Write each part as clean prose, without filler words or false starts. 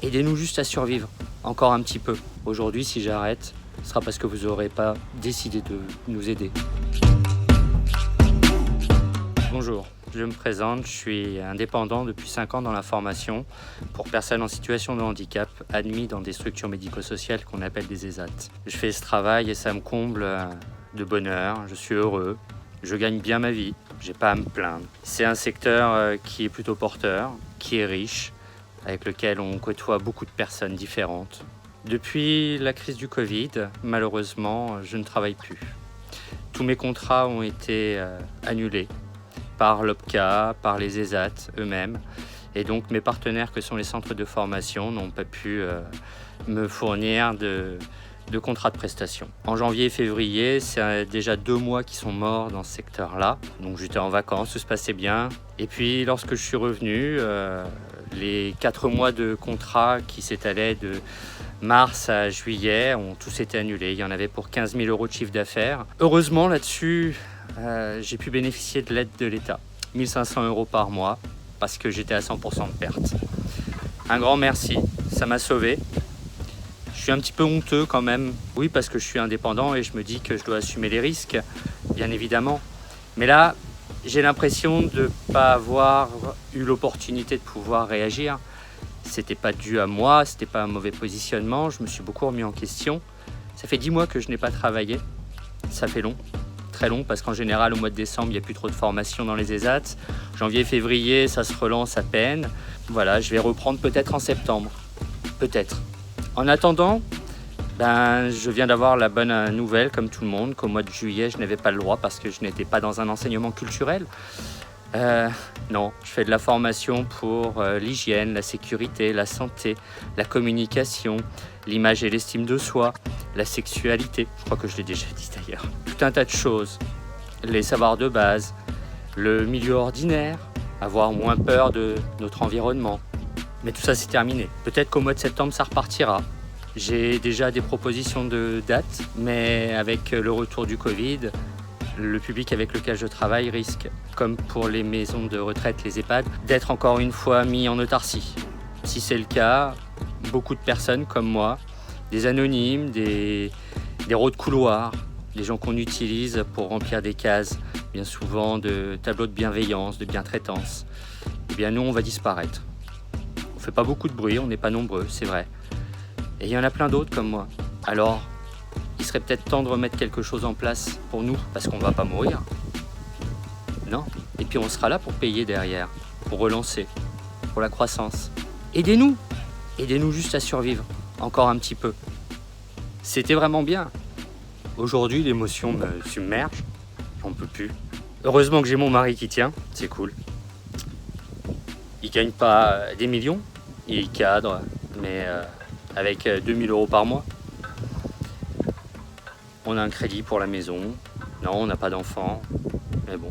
Aidez-nous juste à survivre, encore un petit peu. Aujourd'hui, si j'arrête, ce sera parce que vous n'aurez pas décidé de nous aider. Bonjour, je me présente, je suis indépendant depuis 5 ans dans la formation pour personnes en situation de handicap admis dans des structures médico-sociales qu'on appelle des ESAT. Je fais ce travail et ça me comble de bonheur, je suis heureux, je gagne bien ma vie, j'ai pas à me plaindre. C'est un secteur qui est plutôt porteur, qui est riche, avec lequel on côtoie beaucoup de personnes différentes. Depuis la crise du Covid, malheureusement, je ne travaille plus. Tous mes contrats ont été annulés par l'OPCA, par les ESAT eux-mêmes. Et donc mes partenaires que sont les centres de formation n'ont pas pu me fournir de contrats de prestation. En janvier et février, c'est déjà 2 mois qui sont morts dans ce secteur-là. Donc j'étais en vacances, tout se passait bien. Et puis lorsque je suis revenu, les 4 mois de contrat qui s'étalaient de mars à juillet ont tous été annulés. Il y en avait pour 15 000 € de chiffre d'affaires. Heureusement là-dessus, j'ai pu bénéficier de l'aide de l'État. 1 500 € par mois parce que j'étais à 100% de perte. Un grand merci, ça m'a sauvé. Je suis un petit peu honteux quand même. Oui, parce que je suis indépendant et je me dis que je dois assumer les risques, bien évidemment. Mais là, j'ai l'impression de ne pas avoir eu l'opportunité de pouvoir réagir. C'était pas dû à moi, c'était pas un mauvais positionnement. Je me suis beaucoup remis en question. Ça fait 10 mois que je n'ai pas travaillé. Ça fait long. Très long parce qu'en général au mois de décembre il n'y a plus trop de formation dans les ESAT. Janvier, février ça se relance à peine. Voilà, je vais reprendre peut-être en septembre. Peut-être. En attendant, je viens d'avoir la bonne nouvelle comme tout le monde qu'au mois de juillet je n'avais pas le droit parce que je n'étais pas dans un enseignement culturel. Non, je fais de la formation pour l'hygiène, la sécurité, la santé, la communication, l'image et l'estime de soi, la sexualité, je crois que je l'ai déjà dit d'ailleurs. Tout un tas de choses, les savoirs de base, le milieu ordinaire, avoir moins peur de notre environnement. Mais tout ça c'est terminé. Peut-être qu'au mois de septembre ça repartira. J'ai déjà des propositions de dates, mais avec le retour du Covid, le public avec lequel je travaille risque, comme pour les maisons de retraite, les EHPAD, d'être encore une fois mis en autarcie. Si c'est le cas, beaucoup de personnes comme moi, des anonymes, des héros de couloir, des gens qu'on utilise pour remplir des cases, bien souvent de tableaux de bienveillance, de bientraitance, eh bien nous on va disparaître. On fait pas beaucoup de bruit, on n'est pas nombreux, c'est vrai. Et il y en a plein d'autres comme moi. Alors, il serait peut-être temps de remettre quelque chose en place pour nous, parce qu'on ne va pas mourir. Non. Et puis on sera là pour payer derrière, pour relancer, pour la croissance. Aidez-nous. Aidez-nous juste à survivre, encore un petit peu. C'était vraiment bien. Aujourd'hui, l'émotion me submerge. J'en peux plus. Heureusement que j'ai mon mari qui tient, c'est cool. Il gagne pas des millions, il cadre, mais avec 2 000 € par mois. On a un crédit pour la maison. Non, on n'a pas d'enfant. Mais bon,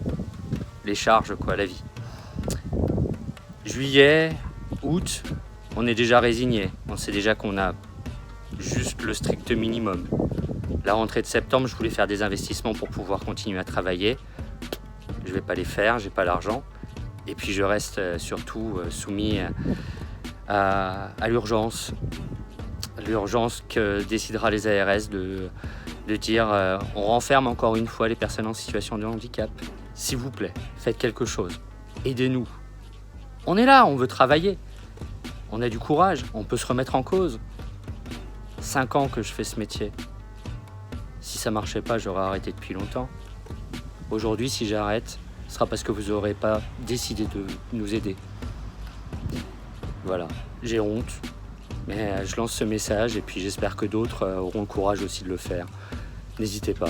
les charges, quoi, la vie. Juillet, août, on est déjà résigné. On sait déjà qu'on a juste le strict minimum. La rentrée de septembre, je voulais faire des investissements pour pouvoir continuer à travailler. Je ne vais pas les faire, j'ai pas l'argent. Et puis je reste surtout soumis à l'urgence. L'urgence que décidera les ARS de dire on renferme encore une fois les personnes en situation de handicap. S'il vous plaît, faites quelque chose. Aidez-nous. On est là, on veut travailler. On a du courage, on peut se remettre en cause. 5 ans que je fais ce métier. Si ça marchait pas, j'aurais arrêté depuis longtemps. Aujourd'hui, si j'arrête, ce sera parce que vous n'aurez pas décidé de nous aider. Voilà, j'ai honte. Mais je lance ce message et puis j'espère que d'autres auront le courage aussi de le faire. N'hésitez pas.